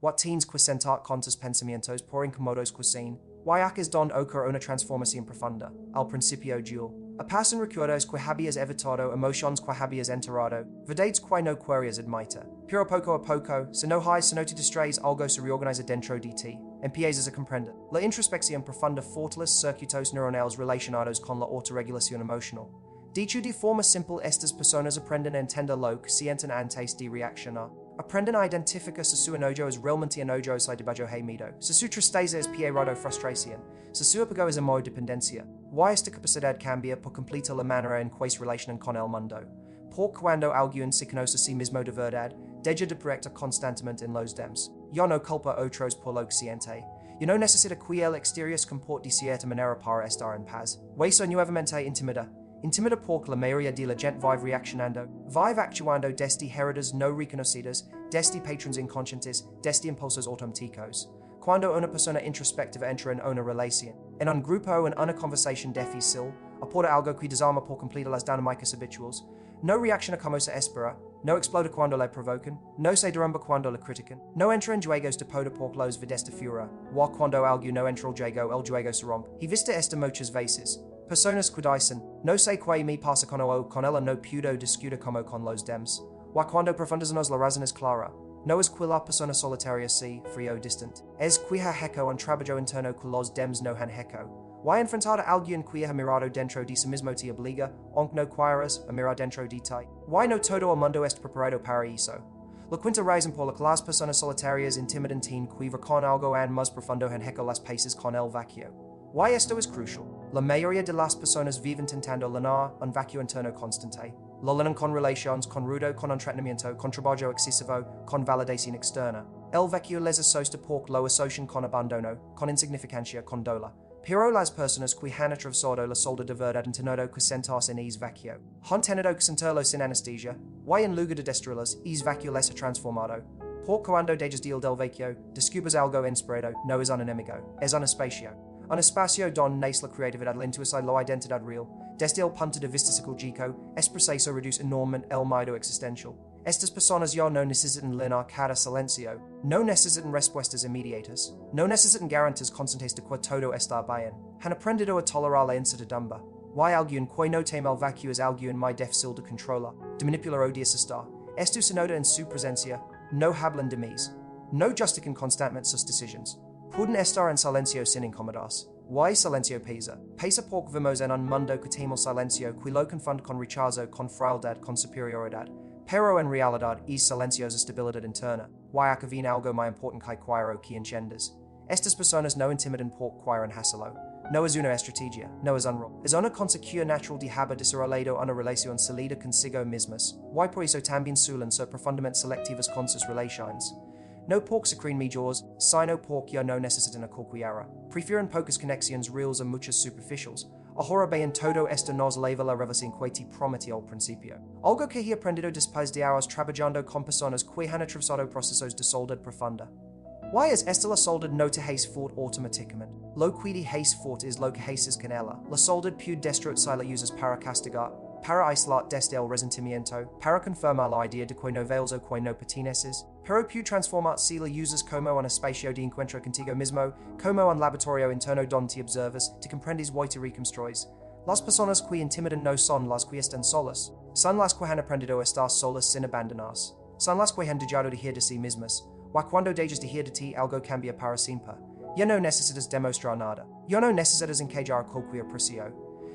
What teens quisentar contos pensamientos por incómodos cuisine. Guayacas don oca una transformación profunda. Al principio dual. A pasan recuerdos que habías evitado, emociones que habías enterrado, verdades que no querías admitir. Pero poco a poco, si no te distraes, algo se reorganiza dentro de ti. Empiezas a comprender. La introspección profunda fortalece circuitos neuronales relacionados con la autorregulación emocional. Dicho de forma simple, estas personas aprenden a entender lo que sienten antes de reaccionar. Aprenden a identificar si su enojo es realmente enojo si debajo hay miedo, si su tristeza es pierdo frustración, si su apego es amor dependencia. Why esta capacidad cambia por completo la manera en que se relacionan con el mundo. Por cuando alguien se conoce a sí mismo de verdad, deja de proyectar constantemente en los demás. Yo no culpa a otros por lo que siente. Yo no necesito que el exterior se comporte de cierta manera para estar en paz. Eso nuevamente intimida. Intimida porque la mayoría de la gente vive reaccionando, vive actuando desde heridas no reconocidas, desde patrones inconscientes, desde impulsos automáticos. Cuando una persona introspectiva entra en una relación, en un grupo o en una conversación difícil, aporta algo que desarma por completo las dinámicas habituales, no reacciona como se espera, no explota cuando le provocan, no se derrumba cuando le critican, no entra en juegos de poder por los vides de furia, o cuando algo no entra el juego se rompe. He visto esto muchas veces. Personas que dicen, no sé qué me pasa con ella no puedo discutir como con los demás. O cuando profundizamos la razón es clara. No es que la persona solitaria sea frío distant. Es que ha hecho un trabajo interno que los demás no han hecho. Why enfrentar a alguien que ha mirado dentro de sí mismo te obliga, aunque no quieras, a mirar dentro de ti? Why no todo el mundo está preparado para eso? La quinta razón por la que las personas solitarias intimidan que ver con algo and más profundo han hecho las paces con el vacío. Why esto es crucial? La mayoría de las personas viven intentando llenar un vacío interno constante. Lo llenan con relaciones, con ruido, con entretenimiento, con trabajo excesivo, con validación externa. El vacío les asusta porque lo asocian con abandono, con insignificancia, con dolor. Pero las personas que han atravesado la soledad de verdad han tenido que sentarse en ese vacío. Han tenido que sentirlo sin anestesia. Why en lugar de destruirlas, ese vacío les ha transformado. Porque cuando dejas de ir del vacío, descubres algo inesperado, no es un enemigo, es un espacio. Un espacio donde nace la creatividad, la intuición, la identidad real. Desde el punto de vista psicológico, es preciso reduce enormemente el miedo existencial. Estas personas ya no necesitan llenar cada silencio, no necesitan respuestas inmediatas, no necesitan garantías constantes de que todo está bien. Han aprendido a tolerar la incertidumbre. Why alguien que no teme el vacío es alguien muy difícil de controlar, de manipular o de asestar. Esto se nota en su presencia, no hablan de mis, no justifican constantemente sus decisiones. Pueden estar en silencio sin incomodarse. Why silencio pesa? Pesa porque vivimos en un mundo que teme el silencio, que lo confunde con rechazo, con frialdad, con superioridad. Pero en realidad, es silencio es estabilidad interna. Why acá algo más importante que quiero que entiendas. Estas personas no intimidan porque quieren hacerlo. No es una estrategia, no es un rol. Es una consecuencia natural de haber desarrollado una relación sólida consigo mismas. Why por eso también suelen ser profundamente selectivas con sus relaciones. No porque se creen mejores, sino porque ya no necesitan a cualquiera. Prefieren pocas conexiones reales a muchas superficiales. Ahora bien todo esto nos lleva a la revelación que te prometí al principio. Algo que he aprendido después de años trabajando con personas que han atravesado procesos de soledad profunda. Why es esta la soledad no te hace fort automáticamente? Lo que te hace fort es lo que haces con ella. La soledad puede destruir si la usas para castigar, para aislar desde el resentimiento, para confirmar la idea de que no vales o que no perteneces, pero puede transformar si la usas como un espacio de encuentro contigo mismo, como un laboratorio interno donde te observas, te comprendes y te reconstruyes. Las personas que intimidan no son las que están solas, son las que han aprendido a estar solas sin abandonarse, son las que han dejado de ir de sí mismas. O cuando dejas de ir de ti, algo cambia para siempre. Ya no necesitas demostrar nada. Ya no necesitas encajar cualquier precio.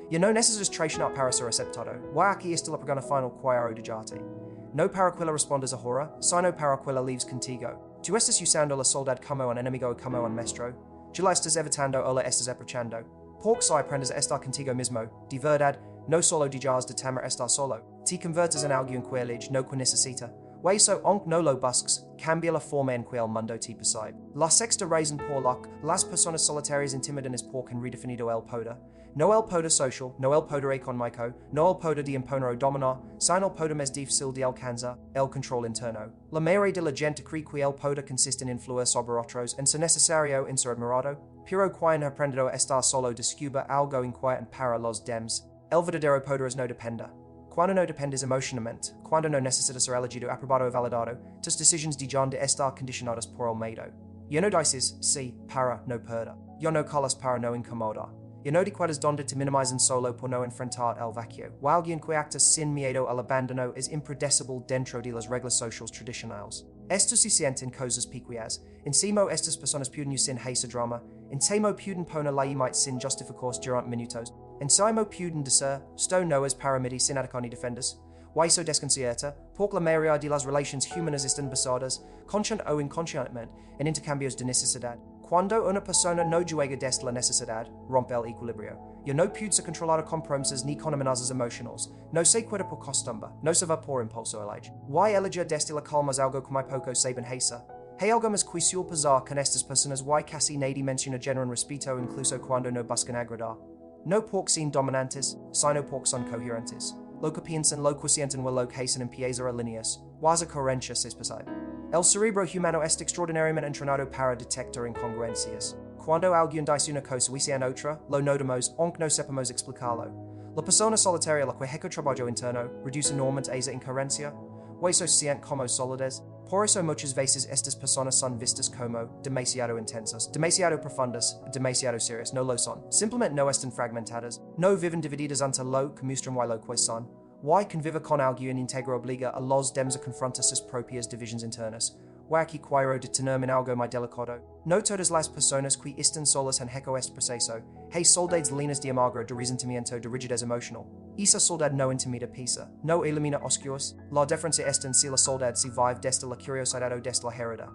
Ya no necesitas traicionar para ser aceptado. O aquí está la pregunta final que quiero dejarte. No para que la respondas ahora, sino para que la leaves contigo. Tú estás usando la soledad como un enemigo o como un maestro. Tú la estás evitando o la estás aprovechando. Porque si aprendes a estar contigo mismo, de verdad, no solo dejas de temer estar solo. Te convertes en alguien que elige, no que necesita. Eso, aunque no lo busques, cambia la forma en que el mundo te percibe. La sexta razón por la que las personas solitarias intimidan es porque han redefinido el poder. No el poder social, no el poder económico, no el poder de imponer o dominar, sino el poder más difícil de alcanzar, el control interno. La mayoría de la gente cree que el poder consiste en influir sobre otros en ser necesario en ser admirado, pero cuando han aprendido a estar solo descubre algo en que para los demás. El verdadero poder es no depender. Cuando no dependes emocionalmente, cuando no necesitas ser elegido, aprobado o validado, tus decisiones dejan de estar condicionadas por el miedo. Yo no dices sí para no perder. Yo no callas para no incomodar. Yo no recuerdas donde te minimizan solo por no enfrentar el vacío. O alguien que acta sin miedo al abandono es impredecible dentro de las reglas sociales tradicionales. Esto se sienten cosas pequeñas. Encima estas personas pueden sin hacer drama. Encima pueden poner la imagen sin justificados durante minutos. Encima pueden decir, sto no es para mí sin atacar ni defendas. O eso desconcierta, porque la mayoría de las relaciones humanas están basadas, consciente o inconscientemente, en intercambios de necesidad. Cuando una persona no juega desde la necesidad, rompe el equilibrio. Yo no puedo controlar compromisos ni con amenazas emocionales. No se queda por costumbre, no se va por impulso elige. Why elegir desde la calma es algo que muy poco saben hacer. Hay algo más que suele pasar con estas personas why casi nadie menciona generan respeto incluso cuando no buscan agradar. No porque sean dominantes, sino porque son coherentes. Lo que piensan, lo que sienten o lo que hacen empieza a líneas. Quasi coherencias es posible. El cerebro humano es extraordinariamente entrenado para detectar incongruencias. Cuando alguien dice una cosa y dice otra, lo notamos aunque no sepamos explicarlo. La persona solitaria la que ejecuta trabajo interno reduce enormemente esa incoherencia. O eso siente como soledad. Por eso muchas veces estas personas son vistas como demasiado intensas, demasiado profundas, demasiado serias. No lo son. Simplemente no están fragmentadas. No viven divididas ante lo que muestran y lo que son. Why convive con alguien íntegro obliga a los demás a confrontar sus propias divisiones internas. O aquí quiero detenerme en algo muy delicado. No todas las personas que están solas en este proceso. Hay soledades líneas de amargura, de resentimiento, de rigidez emocional. Esa soledad no intimida pisa, no elimina oscuros. La diferencia está en si la soledad se vive desde la curiosidad o desde la herida.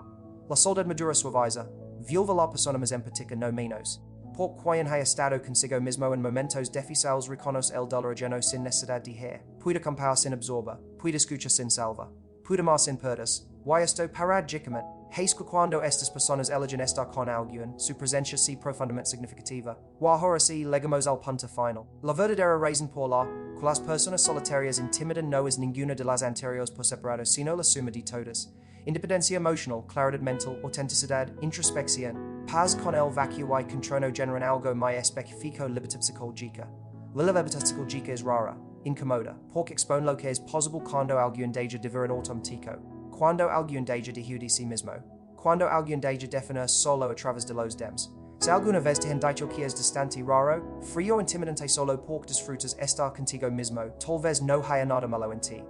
La soledad madura suaviza. Vuelve la persona más empática, no menos. Por quien haya estado consigo mismo en momentos difíciles reconoce el dolor ajeno sin necesidad de ir. Puede comparar sin absorber, puede escuchar sin salva, puede amar sin perdas. Y esto paradójicamente, es que cuando estas personas eligen estar con alguien, su presencia es profundamente significativa. O ahora sí, llegamos al punto final. La verdadera razón por la que las personas solitarias intimidan no es ninguna de las anteriores por separado, sino la suma de todas. Independencia emocional, claridad mental, autenticidad, introspección, paz con el vacío y control generan algo muy específico libertad psicológica. La libertad psicológica es rara, incomoda, porque expone lo que es posible cuando alguien deja de ver automatico. Cuando alguien deja de huir de sí mismo. Cuando alguien deja definir solo a través de los demás. Si alguna vez te han dicho que es distante raro, frío o intimidante solo porque disfrutas estar contigo mismo, tal vez no haya nada malo en ti.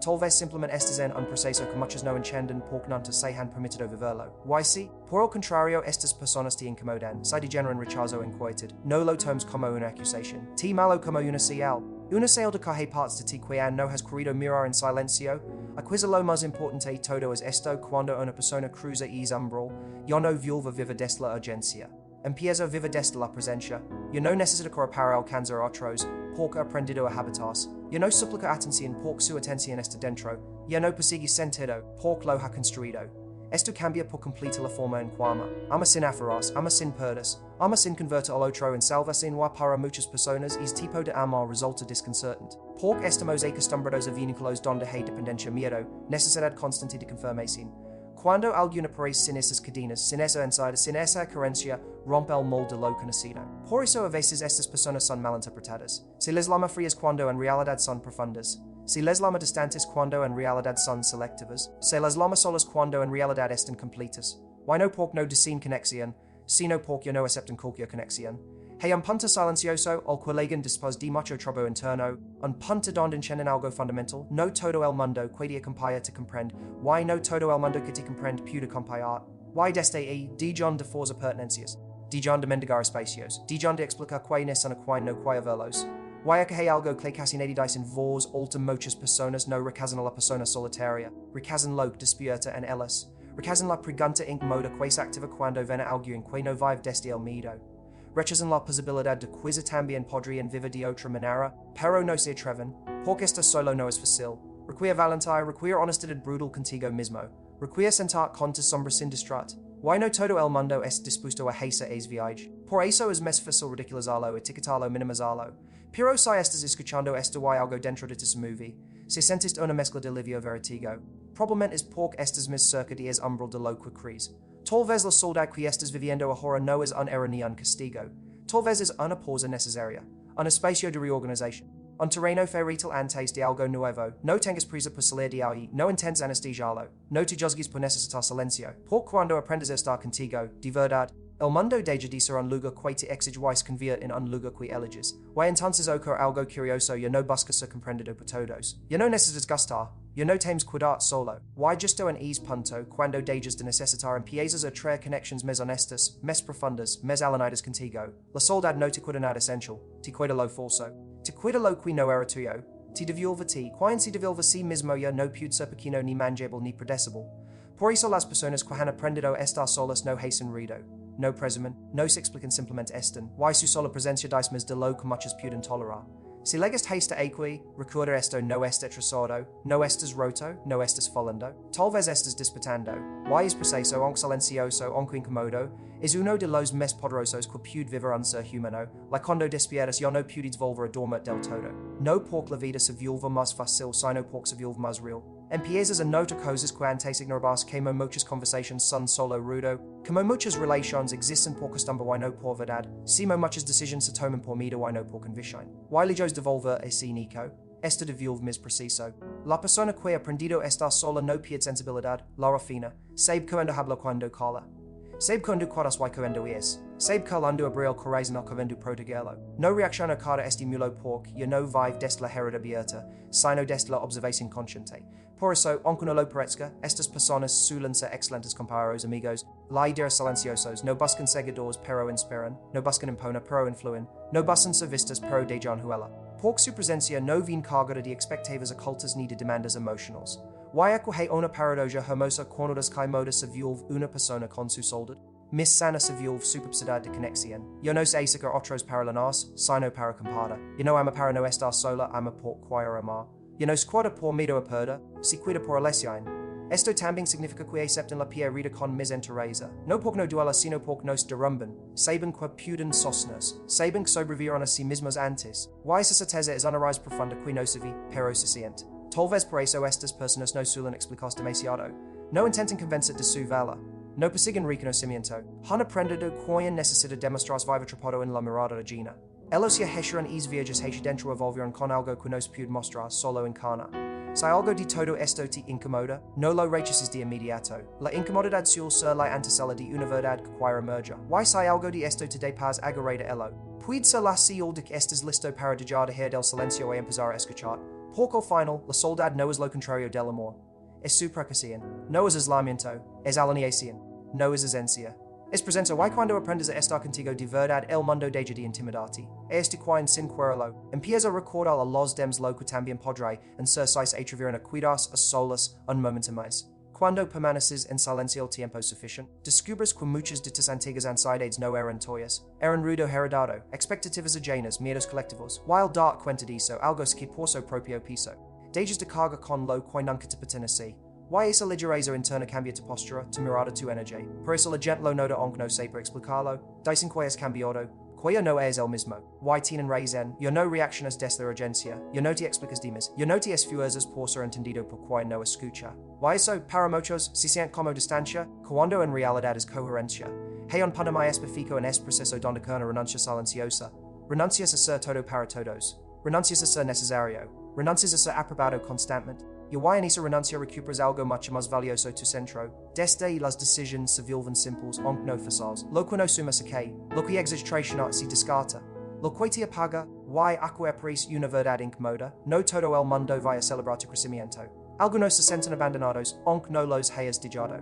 Tal vez simplemente estés en un proceso que muchos no entienden porque no te se han permitido viverlo. Y si, por el contrario, estas personas te incomodan, se degeneran rechazo inquietud, no lo tomes como una acusación, te malo como una señal. Una señal de que hay partes de ti que no has querido mirar en silencio. Quizá lo más importante de todo es esto: cuando una persona cruza ese umbral, ya no vuelve a vivir desde la urgencia. Empieza a vivir desde la presencia. Ya no necesita correr para alcanzar otros, porque ha aprendido a habitarse. Ya no suplica atención porque su atención está dentro. Ya no persigue sentido porque lo ha construido. Esto cambia por completo la forma en que ama sin aferrarse, ama sin perderse, ama sin convertir al otro en salvación. Para muchas personas es tipo de amar resulta desconcertante, porque estamos acostumbrados a vínculos donde hay dependencia, miedo, necesidad constante de confirmación. Cuando alguien aparece sin esas cadenas, sin esa ansiedad, sin esa coherencia, rompe el molde de lo conocido. Por eso a veces estas personas son malinterpretadas. Se les llama frías cuando en realidad son profundas. Se les llama distantes cuando en realidad son selectivas. Se les llama solas cuando en realidad están completas. Y no porque no deseen conexión, sino porque no aceptan cualquier conexión. Hay un punto silencioso al que llegan después de mucho trabajo interno, un punto donde entienden algo fundamental. No todo el mundo puede acompañar te comprende. Y no todo el mundo que te comprende puede acompañar. Y desde ahí, dijon de forza pertenencias, dijon de mendigar espacios, dijon de explicar quienes son a quien no quia verlos. Y que hay algo que casi nadie dice en voz alta muchas personas no recazan a la persona solitaria, recazan lo que despierta en ellas, recazan la pregunta incomoda que se activa cuando ven a alguien que no vive desde el miedo. Rechazan la posibilidad de que también podrían vivir de otra manera, pero no se atreven, porque esto solo no es fácil. Requiere valentía, requiere honestidad brutal contigo mismo, requiere sentar con tu sombra sin distraught. Y no todo el mundo es dispuesto a hacer ese viaje. Por eso es más fácil ridiculizarlo, etiquetarlo, minimizarlo. Pero si estás escuchando esto y algo dentro de tu movie, si sentiste una mezcla de alivio vertigo, probablemente es porque estás más cerca de ese umbral de lo que crees. Tal vez la soledad que estás viviendo ahora no es un error ni un castigo. Tal vez es una pausa necesaria, un espacio de reorganización. On terreno ferital antes de algo nuevo, no tengas prisa por salir de ahí, no intentes anestesiarlo, no te juzgues por necesitar silencio, por cuando aprendes a estar contigo, de verdad. El mundo deja de ser un lugar que te exige convierte en un lugar que eliges. Y entonces ocurre algo curioso, ya no buscas ser comprendido por todos. Ya no necesitas gastar, ya no temes cuidar solo. Y justo en ese punto, cuando dejas de necesitar empiezas a traer conexiones más honestas, más profundas, más alineadas contigo. La soledad no te cuida nada essential, te cuida lo falso. Te cuida lo que no era tuyo. Te devuelve ti, quien se devuelve sí mismo ya no puede ser pequeño ni mangible ni predecible. Por eso las personas que han aprendido a estar solas no hacen ruido. No presumen, no se explican simplemente están, y su sola presencia dice más de lo que muchas pueden tolerar. Si legas haste aqui, recuerda esto no estés trazado, no estés roto, no estés fallando, tal vez estés despertando, y es preciso, aunque silencioso, aunque incómodo, es uno de los más poderosos que puede vivir un ser humano, la cuando despiertas ya no puedes volver a dormir del todo. No porque la vida se vuelva más fácil, sino porque se vuelve más real. Empiezas a notar cosas que antes ignorabas, como muchas conversations son solo ruido, como muchas relaciones existen por costumbre y no por verdad, simo muchas decisiones se toman por miedo y no por convicción. Y ellos devolver ese nico, esto devuelve más preciso. La persona que ha aprendido a estar sola no pierde sensibilidad, la refina, sabe cuando habla cuando cala. Sabe cuando cuadas y cuando es. Sabe calando abril corazón al cuando protegerlo. No reacciona cada estímulo porque ya no vive desde la herida abierta, sino desde la observación consciente. Por eso, aunque no lo parezca, estas personas suelen ser excelentes compañeros amigos, líderes silenciosos, no buscan seguidores pero inspiran, no buscan imponer pero influyen, no buscan ser vistas pero dejan huella. Porque su presencia no viene cargada de expectativas ocultas ni de demandas emocionales. Y que hay una paradoja hermosa cuando descaimoda se vuelve una persona con su soledad. Miss sana se vuelve su capacidad de conexión. Yo no sé si otros para lanas, sino para compartir. Yo no amo para no estar sola, amo por cuidar amar. Yo no squadra por miedo a perder, si cuida por lesión. Esto también significa que aceptan la pierida con mis entereza. No porque no duela, sino porque nos derrumban. Saben que pueden sostenernos. Saben que sobrevivieron a sí mismos antes. Y esa certeza es una raíz profunda que no se ve, pero se siente. Tal vez por eso estas personas no suelen explicar demasiado. No intentan convencer de su valor. No persiguen reconocimiento. Han aprendido que necesita demostrar vivo atrapado en la mirada ajena. Ellos ya hicieron es viajes hacia dentro evolvieron con algo que nos puede mostrar solo en cana. Si algo de todo esto te incomoda, no lo rechaces de inmediato. La incomodidad suele ser la antesala de una verdad que quiere emerger. Y si algo de esto te da paz agarrada elo. Puede ser la señal de que estés listo para dejar de dejar del silencio y empezar a escuchar. Porque al final, la soledad no es lo contrario del amor. Es su precaución. No es aislamiento. Es alineación. No es esencia. Es presente y cuando aprendes a estar contigo de verdad el mundo deja de intimidarte. Este quien sin quererlo, empieza a recordar a los demás lo que también podrá en ser seis atrever a cuidarse a solas un momento más. Cuando permaneces en silencio el tiempo suficiente, descubres que muchas de tus antiguas ansiedades no eran tuyas. Eran ruido heredado, expectativas ajenas, miedos colectivos, while dar cuenta de eso, algo que por su propio piso. Dejas de carga con lo que nunca te pertenece. Y esa ligereza interna cambia tu postura, tu mirada, tu energía. Por eso la gente lo nota aunque no sepa explicarlo. Dicen que es cambiado, que ya no es el mismo. Y tienen razón, ya no reaccionas desde la urgencia, ya no te explicas dimas, ya no te esfuerzas por ser entendido por quien no escucha. Y eso, para muchos, se siente como distancia, cuando en realidad es coherencia. Hay un punto más específico en este proceso donde ocurre renuncia silenciosa. Renuncias a ser todo para todos. Renuncias a ser necesario. Renuncias a ser aprobado constantemente. Y en esa renuncia recuperas algo mucho más valioso tu centro. Desde las decisiones se vuelven simples, aunque no fáciles. Lo que no suma se cae, lo que exige traicionar se descarta. Lo que te apaga, y acuerpris una verdad incomoda, no todo el mundo va a celebrar tu crecimiento. Algunos se sienten abandonados, aunque no los hayas dejado.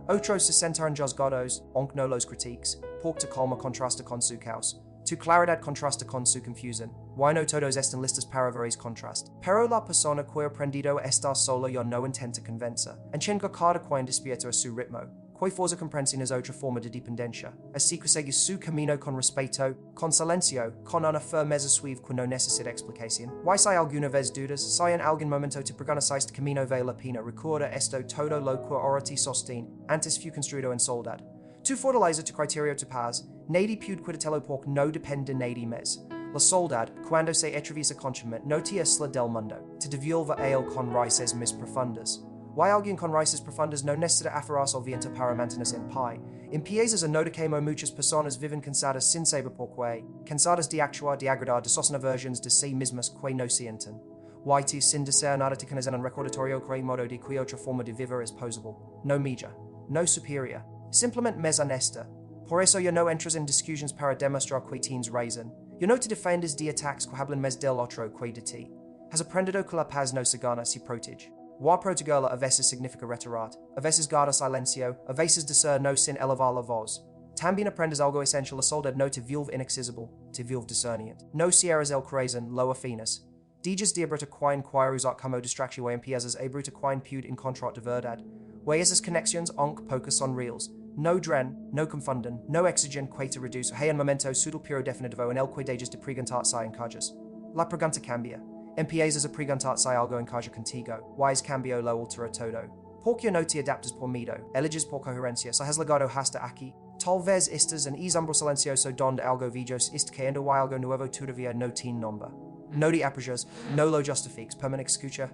Otros se sienten juzgados, aunque no los critiques, porque tu calma contrasta con su caos. Tu claridad contrasta con su confusión. Y no todos están listos para ver ese contraste. Pero la persona que ha aprendido a estar sola ya no intenta convencer. Enchenga cada quien despierta a su ritmo. Que forza comprensión es otra forma de dependencia. Así que sigue su camino con respeto, con silencio, con una firmeza suave que no necesita explicación. Y si alguna vez dudas, si en algún momento te preguntas este camino vale la pena, recuerda esto todo lo que ahora te sostiene, antes fue construido en soledad. Tu fortaleza, tu criterio, tu paz, nadie puede cuidarlo porque no depende de nadie más. La soledad, cuando se atraviesa continuamente, no te aísla del mundo, te devuelve a él con raíces más profundas. Why alguien con raíces profundas no necesita aferrarse al viento para mantenerse en pie. Empiezas a notar que muchas personas viven cansadas sin saber por qué, cansadas de actuar, de agradar, de sostener versiones de sí mismas que no sienten. Why sin desear nada te conocen un recordatorio que modo de que otra forma de vivir es posible. No milla, no superior, simplemente más honesta. Por eso yo no entras en discusiones para demostrar que tienes razón. Yo no te defendes de ataques que hablan más del otro que de ti. Has aprendido que la paz no se gana, se protege. Wa protegerla a veces significa retirar, a veces guarda silencio, a veces desear no sin elevar la voz. También aprendes algo esencial a soledad no te vuelve inaccesible, te vuelve discernient. No cierras el corazón, lo afinas. Digas de abrita quine usar como distracción y empiezas a abrita quine pud en contrat de verdad. We esas conexiones onc pocas son reals. No dren, no confunden, no exigen que te reduce, hay un momento pseudo puro definitivo en el que dejas de preguntar si encajas. La pregunta cambia. Empiezas a preguntar si algo encaja contigo. Wise cambio lo altera todo. Porque no te adaptas por miedo, eliges por coherencia, si has llegado hasta aquí. Talvez estás en umbro silencioso donde algo vijos ist que ando algo nuevo todavía no tiene nombre. No te aprejas, no lo justifiques, permanente escucha.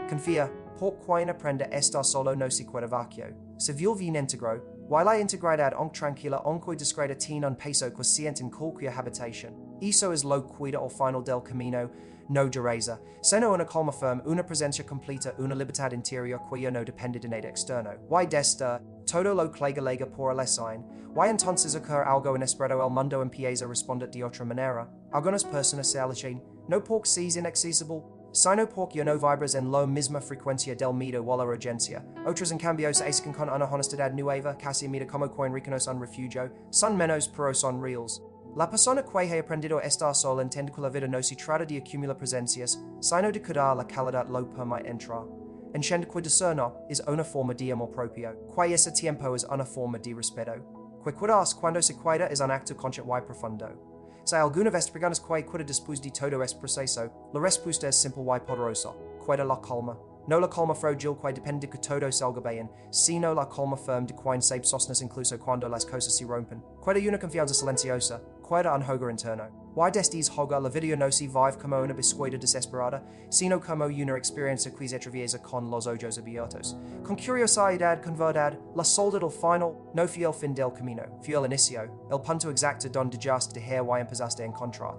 Confía, porque en aprende estar solo no se queda vacío. Se vuelve un integro, while la integridad onc tranquila onque discreta tiene un peso que siente en cualquier habitación. Eso es lo cuida al final del camino, no dureza, sino una calma firme, una presencia completa, una libertad interior que no depende de nada externo. Why desta, todo lo que lega por el sign, why entonces ocurre algo inesperado el mundo empieza a responder de otra manera. Algunas personas se alejan, no porque seas inaccesible, sino porque no vibras en la misma frecuencia del miedo o la urgencia. Otras en cambio se acercan con una honestidad nueva, casi mira como que reconoce un refugio, son menos pero son reals. La persona que ha aprendido a estar sola entiende que la vida no se trata de acumular presencias, sino de cuidar la calidad lo permite entrar. Entiende que discernir es una forma de amor propio, que ese tiempo es una forma de respeto. Que cuidarse cuando se cuida es un acto consciente y profundo. Si alguna vez preguntas que cuida después de todo este proceso, la respuesta es simple y poderosa. Cuida la calma. No la calma fragile que depende de que todo salga bien, sino la calma firme de quien sabe sostenerse incluso cuando las cosas se rompen. Cuida una confianza silenciosa. Cuida un hogar interno. Why destes hogar la vida no se vive como una búsqueda desesperada, sino como una experiencia que se atraviesa con los ojos abiertos. Con curiosidad, con verdad, la soledad al final no fue el fin del camino, fue el inicio, el punto exacto donde dejaste de dejar y empezaste a encontrar.